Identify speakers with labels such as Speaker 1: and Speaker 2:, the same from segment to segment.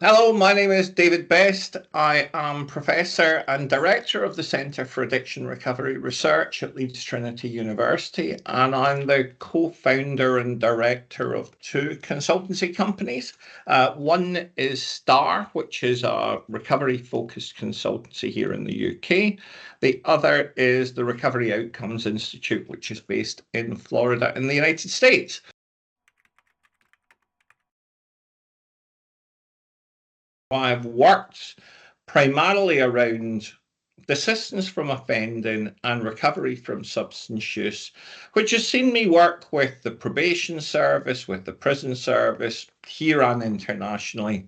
Speaker 1: Hello, my name is David Best. I am Professor and Director of the Centre for Addiction Recovery Research at Leeds Trinity University, and I'm the co-founder and director of two consultancy companies. One is STAR, which is a recovery-focused consultancy here in the UK. The other is the Recovery Outcomes Institute, which is based in Florida in the United States. I've worked primarily around desistance from offending and recovery from substance use, which has seen me work with the probation service, with the prison service, here and internationally,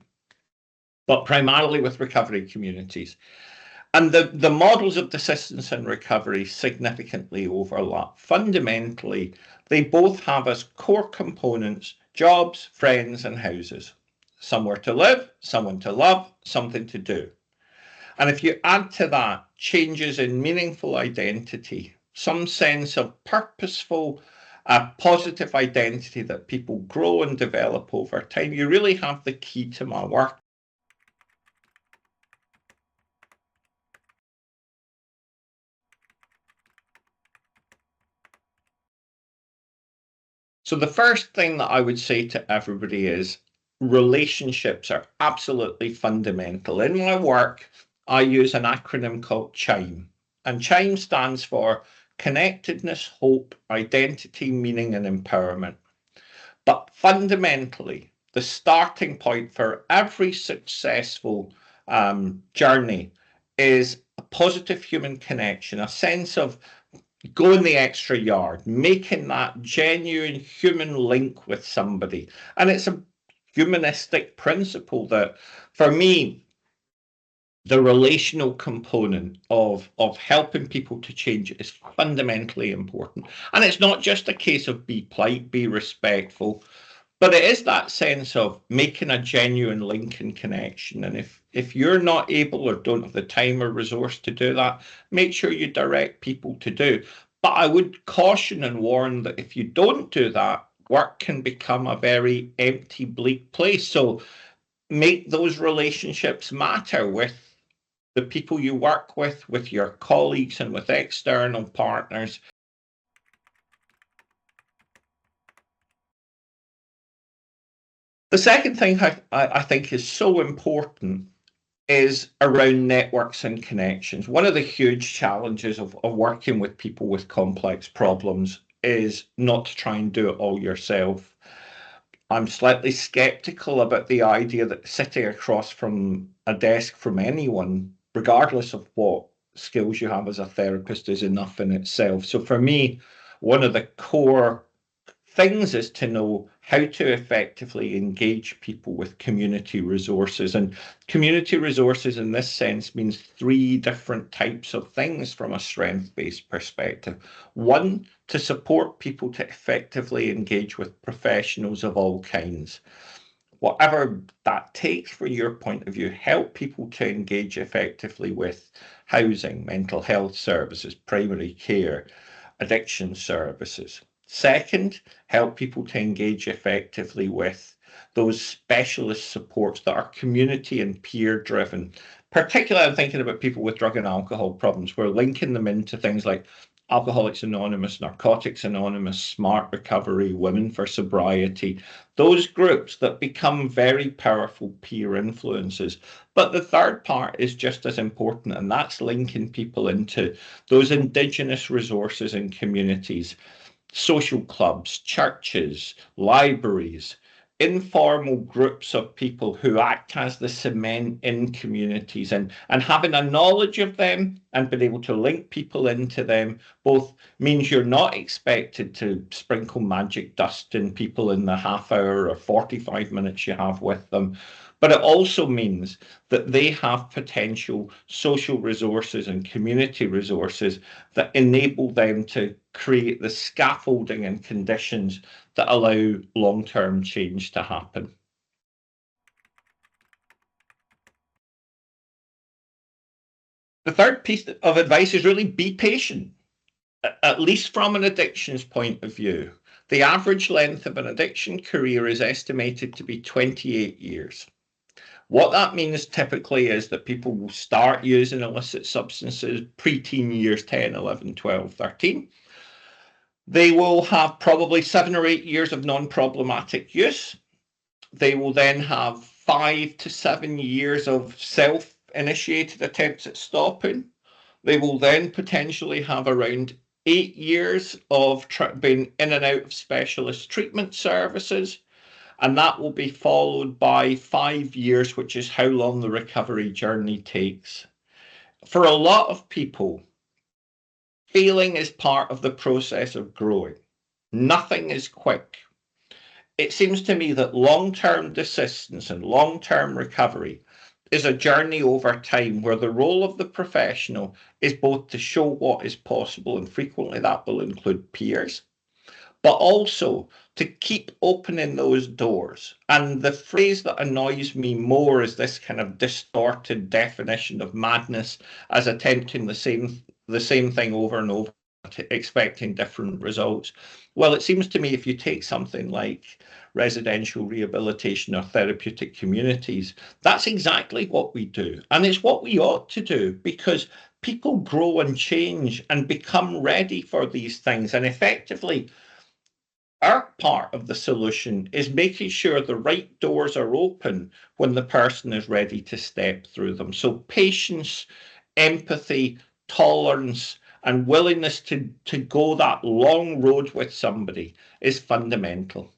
Speaker 1: but primarily with recovery communities. And the models of desistance and recovery significantly overlap. Fundamentally, they both have as core components jobs, friends, and houses. Somewhere to live, someone to love, something to do. And if you add to that changes in meaningful identity, some sense of purposeful, positive identity that people grow and develop over time, you really have the key to my work. So the first thing that I would say to everybody is relationships are absolutely fundamental. In my work, I use an acronym called CHIME, and CHIME stands for connectedness, hope, identity, meaning, and empowerment. But fundamentally, the starting point for every successful journey is a positive human connection, a sense of going the extra yard, making that genuine human link with somebody. And it's a humanistic principle that, for me, the relational component of helping people to change is fundamentally important. And it's not just a case of be polite, be respectful, but it is that sense of making a genuine link and connection. And if you're not able or don't have the time or resource to do that, make sure you direct people to do. But I would caution and warn that if you don't do that, work can become a very empty, bleak place. So make those relationships matter with the people you work with your colleagues, and with external partners. The second thing I think is so important is around networks and connections. One of the huge challenges of working with people with complex problems is not to try and do it all yourself. I'm slightly skeptical about the idea that sitting across from a desk from anyone, regardless of what skills you have as a therapist, is enough in itself. So for me, one of the core things is to know how to effectively engage people with community resources. And community resources in this sense means three different types of things from a strength-based perspective. One, to support people to effectively engage with professionals of all kinds. Whatever that takes from your point of view, help people to engage effectively with housing, mental health services, primary care, addiction services. Second, help people to engage effectively with those specialist supports that are community and peer driven. Particularly, I'm thinking about people with drug and alcohol problems. We're linking them into things like Alcoholics Anonymous, Narcotics Anonymous, Smart Recovery, Women for Sobriety, those groups that become very powerful peer influences. But the third part is just as important, and that's linking people into those Indigenous resources and communities, social clubs, churches, libraries, informal groups of people who act as the cement in communities, and having a knowledge of them and being able to link people into them both means you're not expected to sprinkle magic dust in people in the half hour or 45 minutes you have with them. But it also means that they have potential social resources and community resources that enable them to create the scaffolding and conditions that allow long-term change to happen. The third piece of advice is really be patient, at least from an addictions point of view. The average length of an addiction career is estimated to be 28 years. What that means typically is that people will start using illicit substances pre-teen years, 10, 11, 12, 13. They will have probably 7 or 8 years of non-problematic use. They will then have 5 to 7 years of self-initiated attempts at stopping. They will then potentially have around 8 years of being in and out of specialist treatment services, and that will be followed by 5 years, which is how long the recovery journey takes. For a lot of people, failing is part of the process of growing. Nothing is quick. It seems to me that long-term desistance and long-term recovery is a journey over time where the role of the professional is both to show what is possible, and frequently that will include peers, but also to keep opening those doors. And the phrase that annoys me more is this kind of distorted definition of madness as attempting the same thing over and over, expecting different results. Well, it seems to me if you take something like residential rehabilitation or therapeutic communities, that's exactly what we do. And it's what we ought to do, because people grow and change and become ready for these things. And effectively, our part of the solution is making sure the right doors are open when the person is ready to step through them. So patience, empathy, tolerance, and willingness to go that long road with somebody is fundamental.